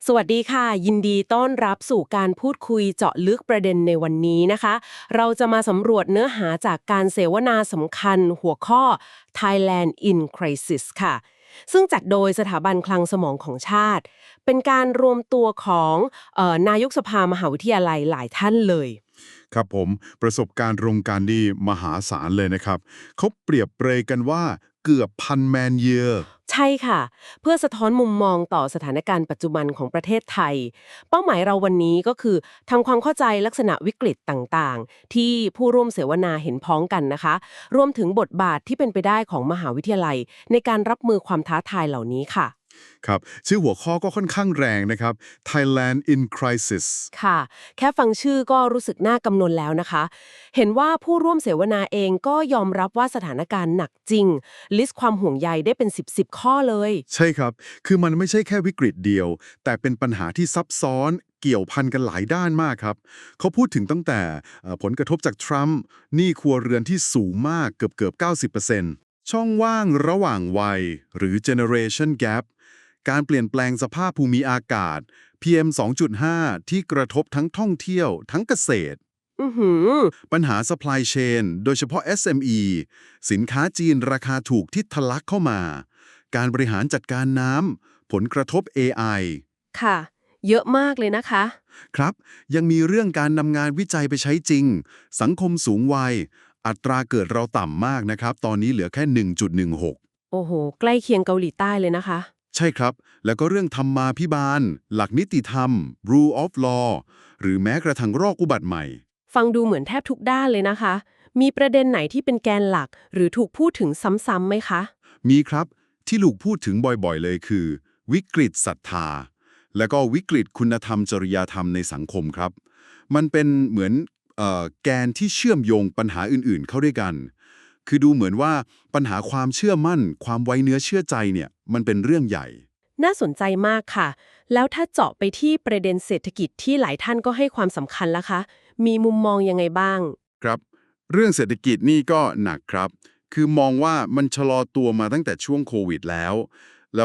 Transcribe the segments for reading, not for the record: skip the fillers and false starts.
สวัสดีค่ะยินดีต้อนรับสู่การพูดคุยเจาะลึกประเด็นในวันนี้นะคะเราจะมาสำรวจเนื้อหาจากการเสวนาสำคัญหัวข้อ Thailand in Crisis ค่ะซึ่งจัดโดยสถาบันคลังสมองของชาติเป็นการรวมตัวของนายกสภามหาวิทยาลัยหลายท่านเลยครับผมประสบการณ์โรงการนี่มหาศาลเลยนะครับเขาเปรียบเปรยกันว่าเกือบพันแมนเยียร์ใช่ค่ะเพื่อสะท้อนมุมมองต่อสถานการณ์ปัจจุบันของประเทศไทยเป้าหมายเราวันนี้ก็คือทำความเข้าใจลักษณะวิกฤตต่างๆที่ผู้ร่วมเสวนาเห็นพ้องกันนะคะรวมถึงบทบาทที่เป็นไปได้ของมหาวิทยาลัยในการรับมือความท้าทายเหล่านี้ค่ะครับชื่อหัวข้อก็ค่อนข้างแรงนะครับ Thailand in Crisis ค่ะแค่ฟังชื่อก็รู้สึกน่ากำนนแล้วนะคะเห็นว่าผู้ร่วมเสวนาเองก็ยอมรับว่าสถานการณ์หนักจริงลิสต์ความห่วงใยได้เป็น10ข้อเลยใช่ครับคือมันไม่ใช่แค่วิกฤตเดียวแต่เป็นปัญหาที่ซับซ้อนเกี่ยวพันกันหลายด้านมากครับเขาพูดถึงตั้งแต่ผลกระทบจากทรัมป์หนี้ครัวเรือนที่สูงมากเกือบ 90%ช่องว่างระหว่างวัยหรือ generation gap การเปลี่ยนแปลงสภาพภูมิอากาศ PM 2.5 ที่กระทบทั้งท่องเที่ยวทั้งเกษตรปัญหา supply chain โดยเฉพาะ SME สินค้าจีนราคาถูกที่ทะลักเข้ามาการบริหารจัดการน้ำผลกระทบ AI ค่ะเยอะมากเลยนะคะครับยังมีเรื่องการนำงานวิจัยไปใช้จริงสังคมสูงวัยอัตราเกิดเราต่ำมากนะครับตอนนี้เหลือแค่ 1.16 โอ้โหใกล้เคียงเกาหลีใต้เลยนะคะใช่ครับแล้วก็เรื่องธรรมาภิบาลหลักนิติธรรม rule of law หรือแม้กระทั่งโรคอุบัติใหม่ฟังดูเหมือนแทบทุกด้านเลยนะคะมีประเด็นไหนที่เป็นแกนหลักหรือถูกพูดถึงซ้ำๆไหมคะมีครับที่ลูกพูดถึงบ่อยๆเลยคือวิกฤตศรัทธาแล้วก็วิกฤตคุณธรรมจริยธรรมในสังคมครับมันเป็นเหมือนแกนที่เชื่อมโยงปัญหาอื่นๆเข้าด้วยกันคือดูเหมือนว่าปัญหาความเชื่อมั่นความไว้เนื้อเชื่อใจเนี่ยมันเป็นเรื่องใหญ่น่าสนใจมากค่ะแล้วถ้าเจาะไปที่ประเด็นเศรษฐกิจที่หลายท่านก็ให้ความสำคัญล่ะคะมีมุมมองยังไงบ้างครับเรื่องเศรษฐกิจนี่ก็หนักครับคือมองว่ามันชะลอตัวมาตั้งแต่ช่วงโควิดแล้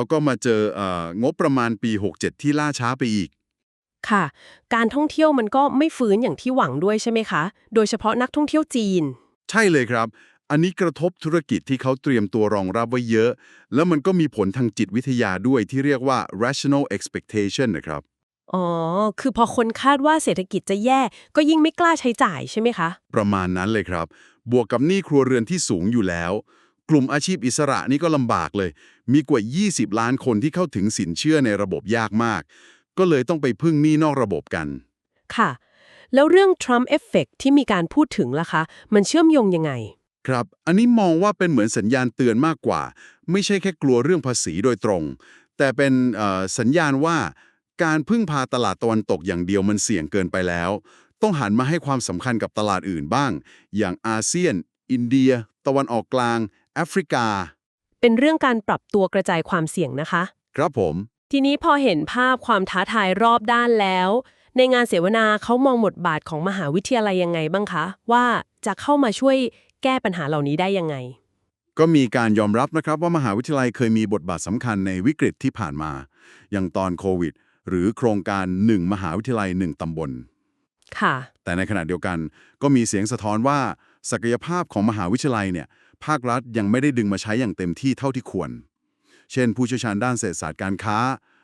วก็มาเจองบประมาณปี67ที่ล่าช้าไปอีกค่ะการท่องเที่ยวมันก็ไม่ฟื้นอย่างที่หวังด้วยใช่ไหมคะโดยเฉพาะนักท่องเที่ยวจีนใช่เลยครับอันนี้กระทบธุรกิจที่เขาเตรียมตัวรองรับไว้เยอะแล้วมันก็มีผลทางจิตวิทยาด้วยที่เรียกว่า rational expectation นะครับอ๋อคือพอคนคาดว่าเศรษฐกิจจะแย่ก็ยิ่งไม่กล้าใช้จ่ายใช่ไหมคะประมาณนั้นเลยครับบวกกับหนี้ครัวเรือนที่สูงอยู่แล้วกลุ่มอาชีพอิสระนี่ก็ลำบากเลยมีกว่า20ล้านคนที่เข้าถึงสินเชื่อในระบบยากมากก็เลยต้องไปพึ่งหนี้นอกระบบกันค่ะแล้วเรื่อง Trump Effect ที่มีการพูดถึงล่ะคะมันเชื่อมโยงยังไงครับอันนี้มองว่าเป็นเหมือนสัญญาณเตือนมากกว่าไม่ใช่แค่กลัวเรื่องภาษีโดยตรงแต่เป็นสัญญาณว่าการพึ่งพาตลาดตะวันตกอย่างเดียวมันเสี่ยงเกินไปแล้วต้องหันมาให้ความสำคัญกับตลาดอื่นบ้างอย่างอาเซียนอินเดียตะวันออกกลางแอฟริกาเป็นเรื่องการปรับตัวกระจายความเสี่ยงนะคะครับผมทีนี้พอเห็นภาพความท้าทายรอบด้านแล้วในงานเสวนาเขามองบทบาทของมหาวิทยาลัยยังไงบ้างคะว่าจะเข้ามาช่วยแก้ปัญหาเหล่านี้ได้ยังไงก็มีการยอมรับนะครับว่ามหาวิทยาลัยเคยมีบทบาทสำคัญในวิกฤตที่ผ่านมาอย่างตอนโควิดหรือโครงการ1มหาวิทยาลัย1ตำบลค่ะแต่ในขณะเดียวกันก็มีเสียงสะท้อนว่าศักยภาพของมหาวิทยาลัยเนี่ยภาครัฐยังไม่ได้ดึงมาใช้อย่างเต็มที่เท่าที่ควรเช่นผู้เชี่ยวชาญด้านเศรษฐศาสตร์การค้า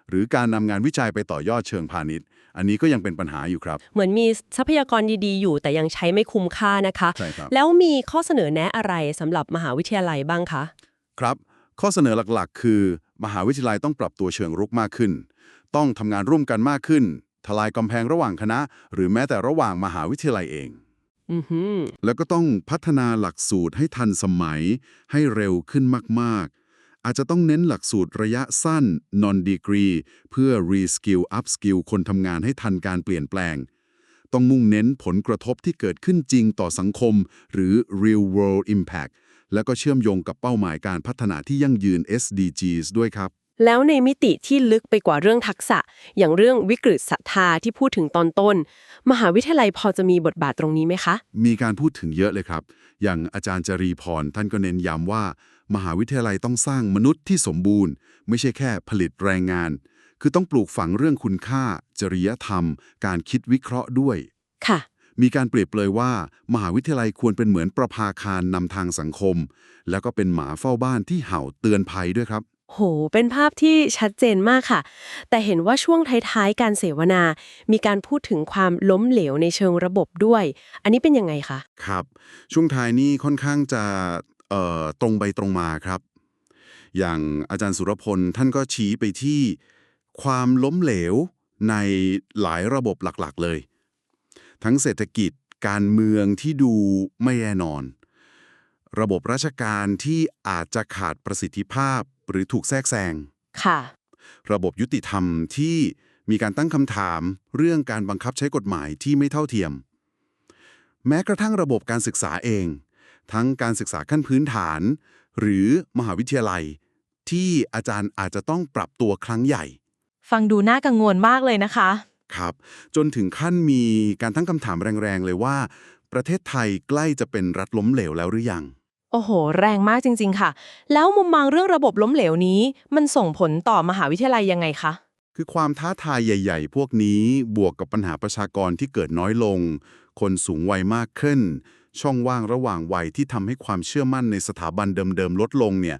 หรือการนำงานวิจัยไปต่อยอดเชิงพาณิชย์อันนี้ก็ยังเป็นปัญหาอยู่ครับเหมือนมีทรัพยากรดีๆอยู่แต่ยังใช้ไม่คุ้มค่านะคะใช่ครับแล้วมีข้อเสนอแนะอะไรสำหรับมหาวิทยาลัยบ้างคะครับข้อเสนอหลักๆคือมหาวิทยาลัยต้องปรับตัวเชิงรุกมากขึ้นต้องทำงานร่วมกันมากขึ้นทลายกำแพงระหว่างคณะหรือแม้แต่ระหว่างมหาวิทยาลัยเองแล้วก็ต้องพัฒนาหลักสูตรให้ทันสมัยให้เร็วขึ้นมากๆอาจจะต้องเน้นหลักสูตรระยะสั้น non degree เพื่อ reskill upskill คนทำงานให้ทันการเปลี่ยนแปลงต้องมุ่งเน้นผลกระทบที่เกิดขึ้นจริงต่อสังคมหรือ real world impact แล้วก็เชื่อมโยงกับเป้าหมายการพัฒนาที่ยั่งยืน SDGs ด้วยครับแล้วในมิติที่ลึกไปกว่าเรื่องทักษะอย่างเรื่องวิกฤตศรัทธาที่พูดถึงตอนต้นมหาวิทยาลัยพอจะมีบทบาทตรงนี้ไหมคะมีการพูดถึงเยอะเลยครับอย่างอาจารย์จรีพรท่านก็เน้นย้ำว่ามหาวิทยาลัยต้องสร้างมนุษย์ที่สมบูรณ์ไม่ใช่แค่ผลิตแรงงาน คือต้องปลูกฝังเรื่องคุณค่าจริยธรรมการคิดวิเคราะห์ด้วยค่ะมีการเปรียบเลยว่ามหาวิทยาลัยควรเป็นเหมือนประภาคารนำทางสังคมแล้วก็เป็นหมาเฝ้าบ้านที่เห่าเตือนภัยด้วยครับโหเป็นภาพที่ชัดเจนมากค่ะแต่เห็นว่าช่วงท้ายๆการเสวนามีการพูดถึงความล้มเหลวในเชิงระบบด้วยอันนี้เป็นยังไงคะครับช่วงท้ายนี่ค่อนข้างจะตรงไปตรงมาครับอย่างอาจารย์สุรพลท่านก็ชี้ไปที่ความล้มเหลวในหลายระบบหลักๆเลยทั้งเศรษฐกิจการเมืองที่ดูไม่แน่นอนระบบราชการที่อาจจะขาดประสิทธิภาพหรือถูกแทรกแซงค่ะระบบยุติธรรมที่มีการตั้งคำถามเรื่องการบังคับใช้กฎหมายที่ไม่เท่าเทียมแม้กระทั่งระบบการศึกษาเองทั้งการศึกษาขั้นพื้นฐานหรือมหาวิทยาลัยที่อาจารย์อาจจะต้องปรับตัวครั้งใหญ่ฟังดูน่ากังวลมากเลยนะคะครับจนถึงขั้นมีการตั้งคำถามแรงๆเลยว่าประเทศไทยใกล้จะเป็นรัฐล้มเหลวแล้วหรือยังโอ้โหแรงมากจริงๆค่ะแล้วมุมมองเรื่องระบบล้มเหลวนี้มันส่งผลต่อมหาวิทยาลัยยังไงคะคือความท้าทายใหญ่ๆพวกนี้บวกกับปัญหาประชากรที่เกิดน้อยลงคนสูงวัยมากขึ้นช่องว่างระหว่างวัยที่ทำให้ความเชื่อมั่นในสถาบันเดิมๆลดลงเนี่ย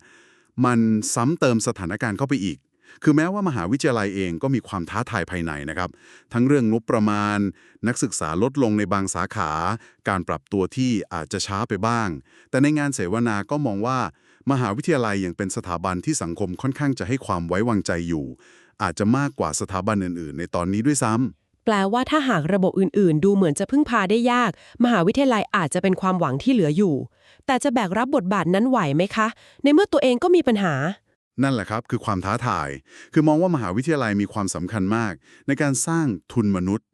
มันซ้ำเติมสถานการณ์เข้าไปอีกคือแม้ว่ามหาวิทยาลัยเองก็มีความท้าทายภายในนะครับทั้งเรื่องงบประมาณนักศึกษาลดลงในบางสาขาการปรับตัวที่อาจจะช้าไปบ้างแต่ในงานเสวนาก็มองว่ามหาวิทยาลัยยังเป็นสถาบันที่สังคมค่อนข้างจะให้ความไว้วางใจอยู่อาจจะมากกว่าสถาบันอื่นๆในตอนนี้ด้วยซ้ำ แปลว่าถ้าหากระบบอื่นๆดูเหมือนจะพึ่งพาได้ยากมหาวิทยาลัยอาจจะเป็นความหวังที่เหลืออยู่แต่จะแบกรับบทบาทนั้นไหวไหมคะในเมื่อตัวเองก็มีปัญหานั่นแหละครับคือความท้าทายคือมองว่ามหาวิทยาลัยมีความสำคัญมากในการสร้างทุนมนุษย์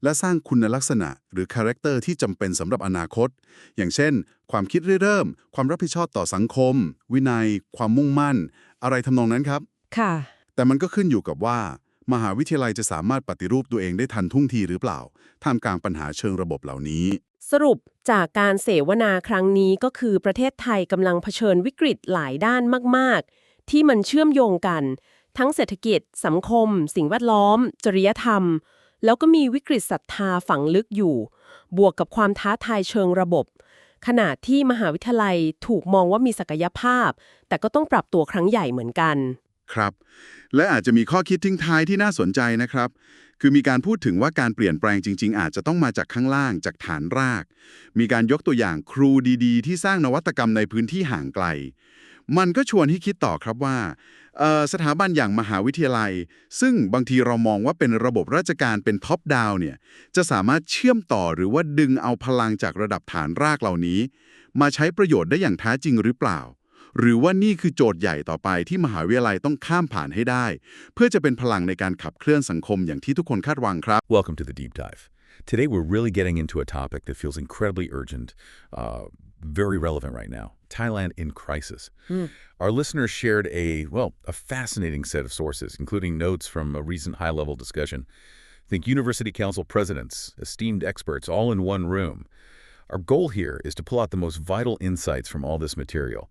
และสร้างคุณลักษณะหรือคาแรคเตอร์ที่จำเป็นสำหรับอนาคตอย่างเช่นความคิดริเริ่มความรับผิดชอบต่อสังคมวินัยความมุ่งมั่นอะไรทำนองนั้นครับค่ะแต่มันก็ขึ้นอยู่กับว่ามหาวิทยาลัยจะสามารถปฏิรูปตัวเองได้ทันท่วงทีหรือเปล่าท่ามกลางปัญหาเชิงระบบเหล่านี้สรุปจากการเสวนาครั้งนี้ก็คือประเทศไทยกำลังเผชิญวิกฤตหลายด้านมากๆที่มันเชื่อมโยงกันทั้งเศรษฐกิจสังคมสิ่งแวดล้อมจริยธรรมแล้วก็มีวิกฤตศรัทธาฝังลึกอยู่บวกกับความท้าทายเชิงระบบขณะที่มหาวิทยาลัยถูกมองว่ามีศักยภาพแต่ก็ต้องปรับตัวครั้งใหญ่เหมือนกันครับและอาจจะมีข้อคิดทิ้งท้ายที่น่าสนใจนะครับคือมีการพูดถึงว่าการเปลี่ยนแปลงจริงๆอาจจะต้องมาจากข้างล่างจากฐานรากมีการยกตัวอย่างครูดีๆที่สร้างนวัตกรรมในพื้นที่ห่างไกลมันก็ชวนให้คิดต่อครับว่าสถาบันอย่างมหาวิทยาลัยซึ่งบางทีเรามองว่าเป็นระบบราชการเป็นท็อปดาวน์เนี่ยจะสามารถเชื่อมต่อหรือว่าดึงเอาพลังจากระดับฐานรากเหล่านี้มาใช้ประโยชน์ได้อย่างแท้จริงหรือเปล่าหรือว่านี่คือโจทย์ใหญ่ต่อไปที่มหาวิทยาลัยต้องข้ามผ่านให้ได้เพื่อจะเป็นพลังในการขับเคลื่อนสังคมอย่างที่ทุกคนคาดหวังครับ Welcome to the deep dive. Today we're really getting into a topic that feels incredibly urgent, very relevant right now. Thailand in crisis. Our listeners shared a fascinating set of sources, including notes from a recent high-level discussion. Think university council presidents, esteemed experts, all in one room. Our goal here is to pull out the most vital insights from all this material.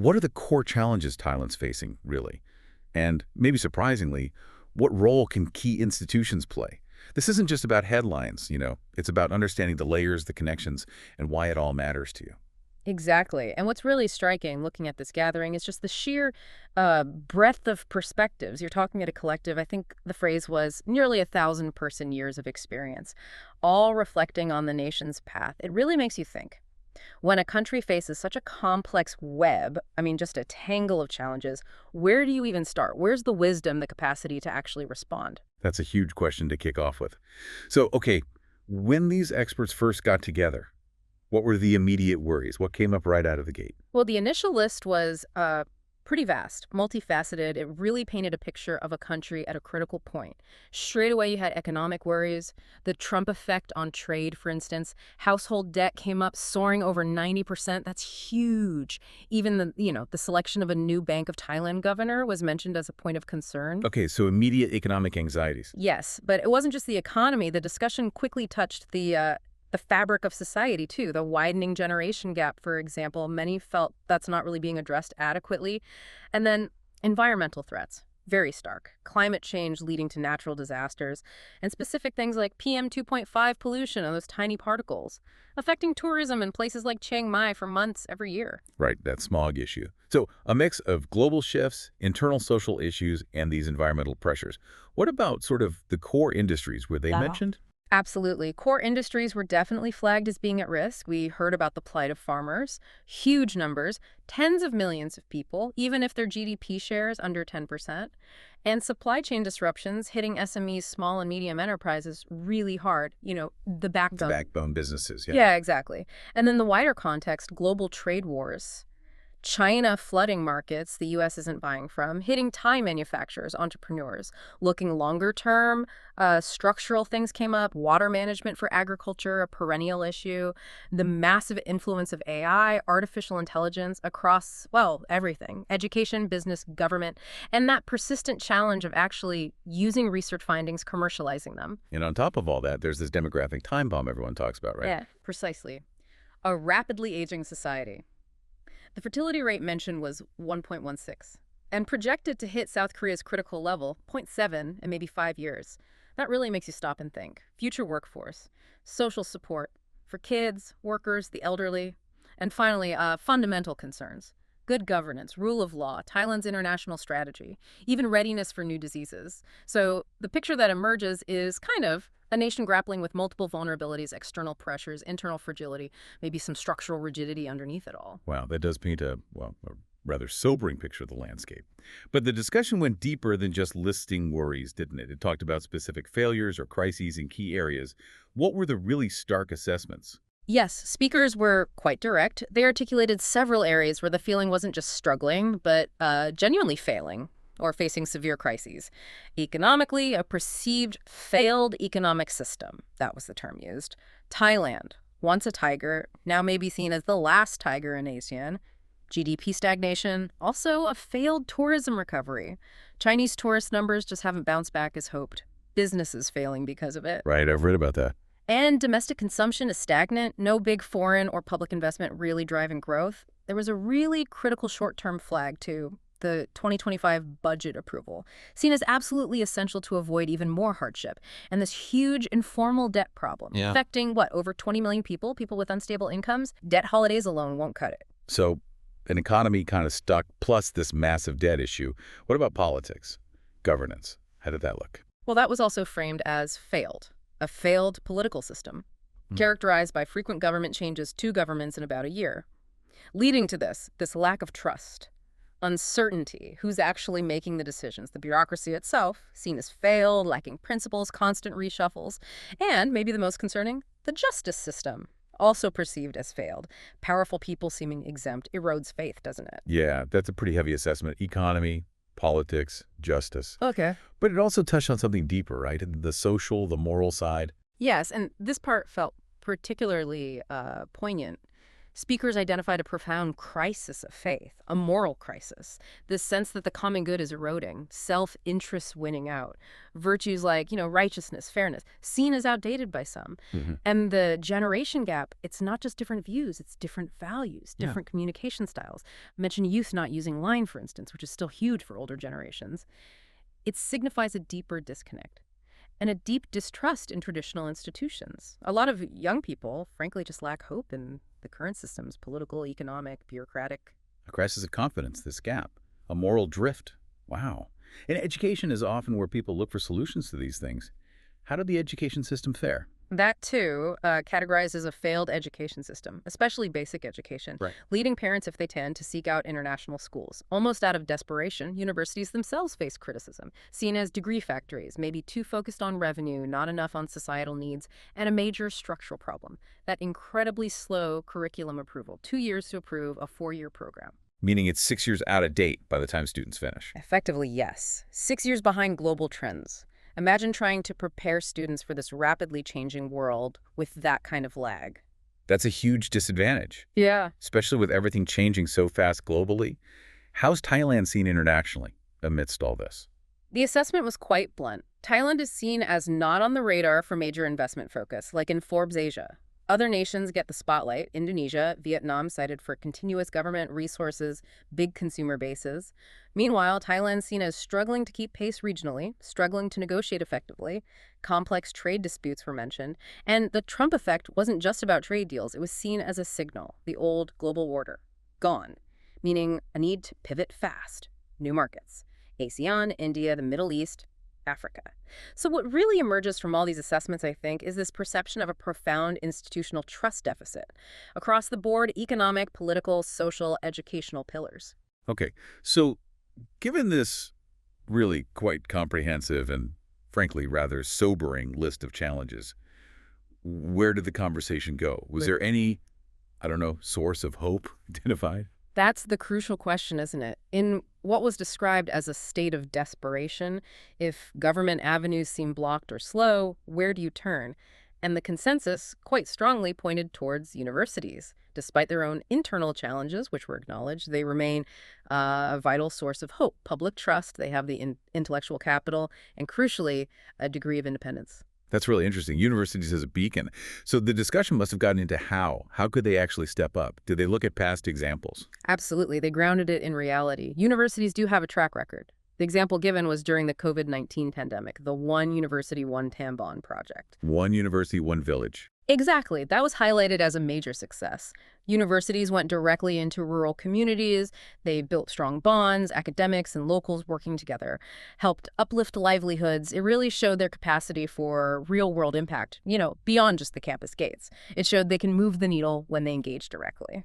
What are the core challenges Thailand's facing, really? And, maybe surprisingly, what role can key institutions play? This isn't just about headlines, It's about understanding the layers, the connections, and why it all matters to you. Exactly. And what's really striking looking at this gathering is just the sheer breadth of perspectives. You're talking at a collective, I think the phrase was nearly 1,000 person years of experience, all reflecting on the nation's path. It really makes you think. When a country faces such a complex web, just a tangle of challenges, where do you even start? Where's the wisdom, the capacity to actually respond? That's a huge question to kick off with. So, okay, when these experts first got together, what were the immediate worries? What came up right out of the gate? Well, the initial list was pretty vast, multifaceted. It really painted a picture of a country at a critical point. Straight away, you had economic worries, the Trump effect on trade, for instance. Household debt came up, soaring over 90%. That's huge. Even the selection of a new Bank of Thailand governor was mentioned as a point of concern. Okay, so immediate economic anxieties. Yes, but it wasn't just the economy. The discussion quickly touched the fabric of society, too. The widening generation gap, for example, many felt that's not really being addressed adequately. And then environmental threats. very stark. Climate change leading to natural disasters, and specific things like PM 2.5 pollution and those tiny particles, affecting tourism in places like Chiang Mai for months every year. Right, that smog issue. So a mix of global shifts, internal social issues, and these environmental pressures. What about sort of the core industries? Were they mentioned? Absolutely. Core industries were definitely flagged as being at risk. We heard about the plight of farmers, huge numbers, tens of millions of people, even if their GDP share is under 10%, and supply chain disruptions hitting SMEs, small and medium enterprises, really hard. You know, the backbone. The backbone businesses, yeah. Yeah, exactly. And then the wider context, global trade wars. China flooding markets the U.S. isn't buying from, hitting Thai manufacturers, entrepreneurs. Looking longer term, structural things came up, water management for agriculture, a perennial issue, the massive influence of AI, artificial intelligence across, well, everything, education, business, government, and that persistent challenge of actually using research findings, commercializing them. And on top of all that, there's this demographic time bomb everyone talks about, right? Yeah, precisely. A rapidly aging society. The fertility rate mentioned was 1.16, and projected to hit South Korea's critical level, 0.7, in maybe 5 years. That really makes you stop and think. Future workforce, social support for kids, workers, the elderly, and finally, fundamental concerns. Good governance, rule of law, Thailand's international strategy, even readiness for new diseases. So the picture that emerges is kind of a nation grappling with multiple vulnerabilities, external pressures, internal fragility, maybe some structural rigidity underneath it all. Wow, that does paint a rather sobering picture of the landscape. But the discussion went deeper than just listing worries, didn't it? It talked about specific failures or crises in key areas. What were the really stark assessments? Yes, speakers were quite direct. They articulated several areas where the feeling wasn't just struggling, but genuinely failing or facing severe crises. Economically, a perceived failed economic system. That was the term used. Thailand, once a tiger, now may be seen as the last tiger in ASEAN. GDP stagnation, also a failed tourism recovery. Chinese tourist numbers just haven't bounced back as hoped. Businesses failing because of it. Right, I've read about that. And domestic consumption is stagnant, no big foreign or public investment really driving growth. There was a really critical short-term flag, too, the 2025 budget approval, seen as absolutely essential to avoid even more hardship. And this huge informal debt problem, affecting, over 20 million people with unstable incomes? Debt holidays alone won't cut it. So an economy kind of stuck, plus this massive debt issue. What about politics? Governance? How did that look? Well, that was also framed as failed. A failed political system, characterized by frequent government changes, 2 governments in about a year, leading to this lack of trust, uncertainty, who's actually making the decisions. The bureaucracy itself, seen as failed, lacking principles, constant reshuffles, and, maybe the most concerning, the justice system, also perceived as failed. Powerful people seeming exempt erodes faith, doesn't it? Yeah, that's a pretty heavy assessment. Economy, politics, justice. Okay. But it also touched on something deeper, right? The social, the moral side. Yes, and this part felt particularly poignant. Speakers identified a profound crisis of faith, a moral crisis, this sense that the common good is eroding, self-interest winning out, virtues like, righteousness, fairness, seen as outdated by some. And the generation gap, it's not just different views, it's different values, different communication styles. I mentioned youth not using line, for instance, which is still huge for older generations. It signifies a deeper disconnect and a deep distrust in traditional institutions. A lot of young people, frankly, just lack hope in the current systems, political, economic, bureaucratic. A crisis of confidence, this gap. A moral drift. Wow. And education is often where people look for solutions to these things. How did the education system fare? That, too, categorized as a failed education system, especially basic education, leading parents, if they tend, to seek out international schools. Almost out of desperation, universities themselves face criticism, seen as degree factories, maybe too focused on revenue, not enough on societal needs, and a major structural problem, that incredibly slow curriculum approval, 2 years to approve a 4-year program. Meaning it's 6 years out of date by the time students finish. Effectively, yes. 6 years behind global trends. Imagine trying to prepare students for this rapidly changing world with that kind of lag. That's a huge disadvantage. Yeah. Especially with everything changing so fast globally. How's Thailand seen internationally amidst all this? The assessment was quite blunt. Thailand is seen as not on the radar for major investment focus, like in Forbes Asia. Other nations get the spotlight. Indonesia, Vietnam cited for continuous government resources, big consumer bases. Meanwhile, Thailand's seen as struggling to keep pace regionally, struggling to negotiate effectively. Complex trade disputes were mentioned. And the Trump effect wasn't just about trade deals. It was seen as a signal, the old global order, gone, meaning a need to pivot fast. New markets. ASEAN, India, the Middle East, Africa. So what really emerges from all these assessments, I think, is this perception of a profound institutional trust deficit across the board: economic, political, social, educational pillars. Okay, so given this really quite comprehensive and frankly rather sobering list of challenges, where did the conversation go? Was there any, I don't know, source of hope identified? That's the crucial question, isn't it? In what was described as a state of desperation, if government avenues seem blocked or slow, where do you turn? And the consensus quite strongly pointed towards universities. Despite their own internal challenges, which were acknowledged, they remain a vital source of hope, public trust, they have the intellectual capital, and crucially, a degree of independence. That's really interesting. Universities as a beacon. So the discussion must have gotten into how. How could they actually step up? Did they look at past examples? Absolutely. They grounded it in reality. Universities do have a track record. The example given was during the COVID-19 pandemic, the One University, One Tambon project. One university, one village. Exactly. That was highlighted as a major success. Universities went directly into rural communities. They built strong bonds, academics and locals working together, helped uplift livelihoods. It really showed their capacity for real-world impact, beyond just the campus gates. It showed they can move the needle when they engage directly.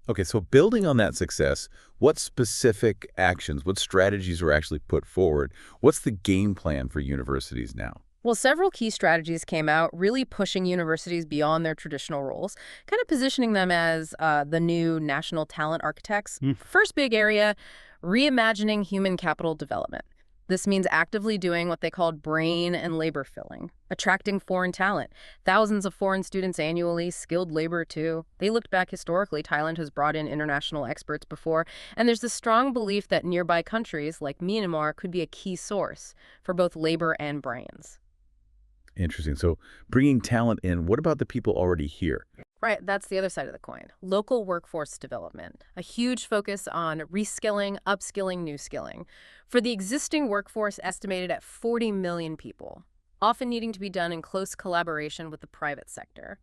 Okay, so building on that success, what specific actions, what strategies were actually put forward? What's the game plan for universities now? Well, several key strategies came out, really pushing universities beyond their traditional roles, kind of positioning them as the new national talent architects. First big area, reimagining human capital development. This means actively doing what they called brain and labor filling, attracting foreign talent. Thousands of foreign students annually, skilled labor too. They looked back historically. Thailand has brought in international experts before, and there's this strong belief that nearby countries like Myanmar could be a key source for both labor and brains. Interesting. So bringing talent in, what about the people already here? Right, that's the other side of the coin. Local workforce development, a huge focus on reskilling, upskilling, new skilling. For the existing workforce estimated at 40 million people, often needing to be done in close collaboration with the private sector.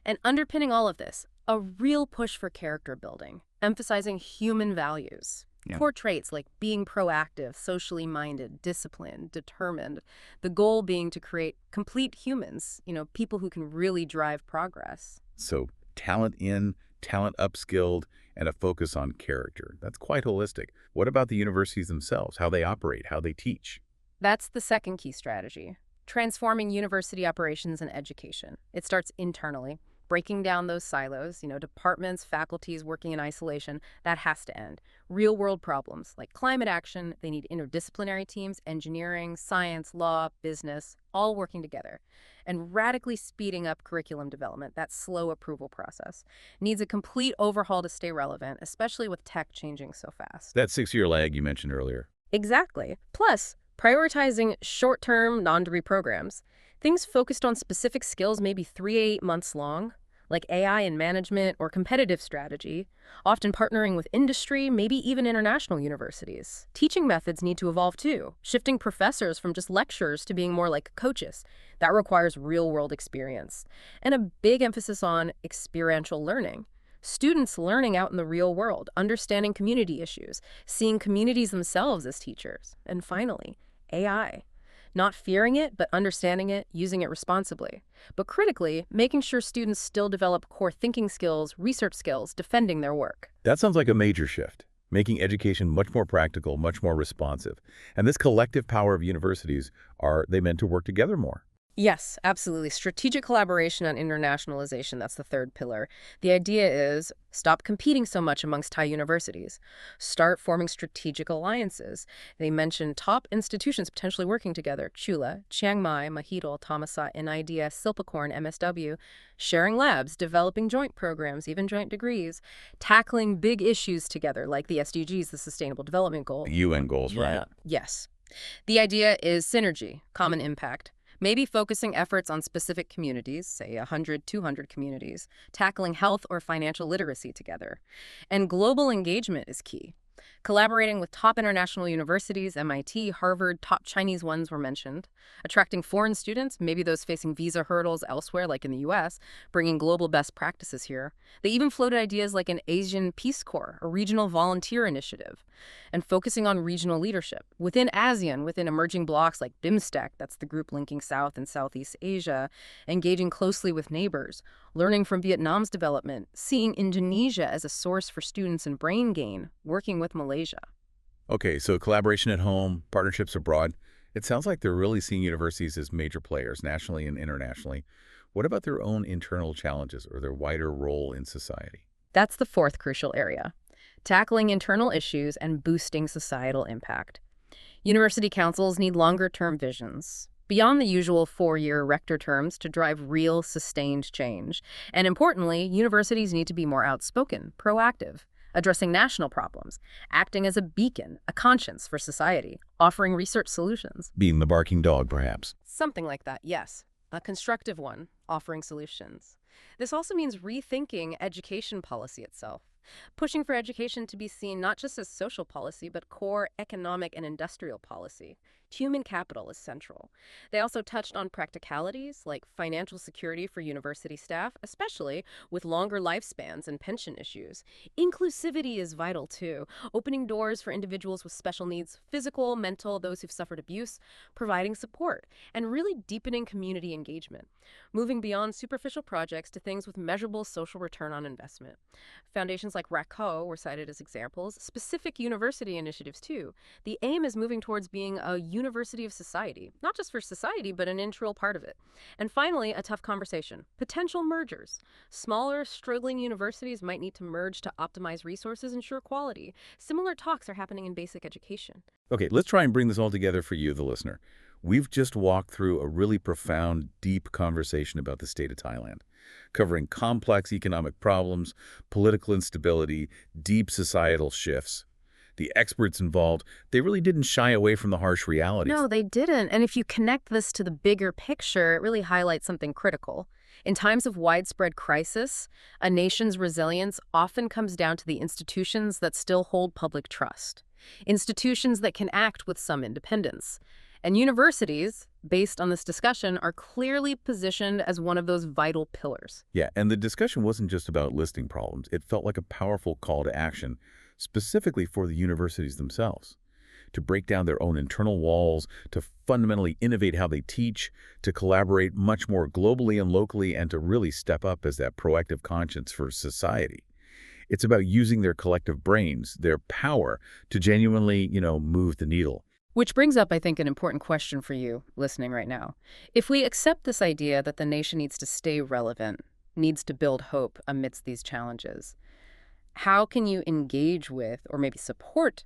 And underpinning all of this, a real push for character building, emphasizing human values. Yeah. Core traits like being proactive, socially minded, disciplined, determined. The goal being to create complete humans, people who can really drive progress. So talent in, talent upskilled, and a focus on character. That's quite holistic. What about the universities themselves, how they operate, how they teach? That's the second key strategy, transforming university operations and education. It starts internally, breaking down those silos, departments, faculties working in isolation. That has to end. Real-world problems like climate action, they need interdisciplinary teams, engineering, science, law, business, all working together. And radically speeding up curriculum development, that slow approval process. Needs a complete overhaul to stay relevant, especially with tech changing so fast. That 6-year lag you mentioned earlier. Exactly. Plus, prioritizing short-term, non-degree programs. Things focused on specific skills, maybe 3 to 8 months long, like AI and management or competitive strategy, often partnering with industry, maybe even international universities. Teaching methods need to evolve too, shifting professors from just lecturers to being more like coaches. That requires real-world experience. And a big emphasis on experiential learning. Students learning out in the real world, understanding community issues, seeing communities themselves as teachers. And finally, AI. Not fearing it, but understanding it, using it responsibly. But critically, making sure students still develop core thinking skills, research skills, defending their work. That sounds like a major shift, making education much more practical, much more responsive. And this collective power of universities, are they meant to work together more? Yes, absolutely. Strategic collaboration and internationalization, that's the third pillar. The idea is stop competing so much amongst Thai universities. Start forming strategic alliances. They mention top institutions potentially working together: Chula, Chiang Mai, Mahidol, Thammasat, NIDS, Silpakorn, MSW, sharing labs, developing joint programs, even joint degrees, tackling big issues together like the SDGs, the Sustainable Development Goal. UN goals, right? Yes. The idea is synergy, common impact. Maybe focusing efforts on specific communities, say 100, 200 communities, tackling health or financial literacy together. And global engagement is key. Collaborating with top international universities, MIT, Harvard, top Chinese ones were mentioned. Attracting foreign students, maybe those facing visa hurdles elsewhere, like in the US, bringing global best practices here. They even floated ideas like an Asian Peace Corps, a regional volunteer initiative, and focusing on regional leadership. Within ASEAN, within emerging blocs like BIMSTEC, that's the group linking South and Southeast Asia, engaging closely with neighbors, learning from Vietnam's development, seeing Indonesia as a source for students and brain gain, working with Malaysia. Okay, so collaboration at home, partnerships abroad. It sounds like they're really seeing universities as major players, nationally and internationally. What about their own internal challenges or their wider role in society? That's the fourth crucial area, tackling internal issues and boosting societal impact. University councils need longer-term visions, beyond the usual 4-year rector terms to drive real, sustained change. And importantly, universities need to be more outspoken, proactive, addressing national problems, acting as a beacon, a conscience for society, offering research solutions. Being the barking dog, perhaps. Something like that, yes. A constructive one, offering solutions. This also means rethinking education policy itself, pushing for education to be seen not just as social policy, but core economic and industrial policy. Human capital is central. They also touched on practicalities like financial security for university staff, especially with longer lifespans and pension issues. Inclusivity is vital too, opening doors for individuals with special needs, physical, mental, those who've suffered abuse, providing support, and really deepening community engagement, moving beyond superficial projects to things with measurable social return on investment. Foundations like RACO were cited as examples, specific university initiatives too. The aim is moving towards being a university of society, not just for society, but an integral part of it. And finally, a tough conversation. Potential mergers. Smaller, struggling universities might need to merge to optimize resources and ensure quality. Similar talks are happening in basic education. Okay, let's try and bring this all together for you, the listener. We've just walked through a really profound, deep conversation about the state of Thailand, covering complex economic problems, political instability, deep societal shifts. The experts involved, they really didn't shy away from the harsh realities. No, they didn't. And if you connect this to the bigger picture, it really highlights something critical. In times of widespread crisis, a nation's resilience often comes down to the institutions that still hold public trust, institutions that can act with some independence. And universities, based on this discussion, are clearly positioned as one of those vital pillars. Yeah, and the discussion wasn't just about listing problems. It felt like a powerful call to action, specifically for the universities themselves, to break down their own internal walls, to fundamentally innovate how they teach, to collaborate much more globally and locally, and to really step up as that proactive conscience for society. It's about using their collective brains, their power, to genuinely, move the needle. Which brings up, I think, an important question for you listening right now. If we accept this idea that the nation needs to stay relevant, needs to build hope amidst these challenges, how can you engage with or maybe support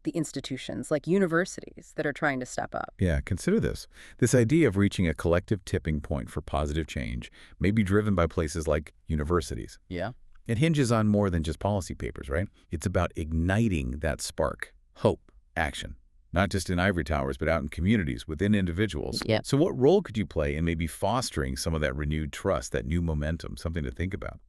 the institutions like universities that are trying to step up? Yeah, consider this. This idea of reaching a collective tipping point for positive change may be driven by places like universities. Yeah. It hinges on more than just policy papers, right? It's about igniting that spark, hope, action. Not just in ivory towers, but out in communities, within individuals. Yeah. So what role could you play in maybe fostering some of that renewed trust, that new momentum, something to think about?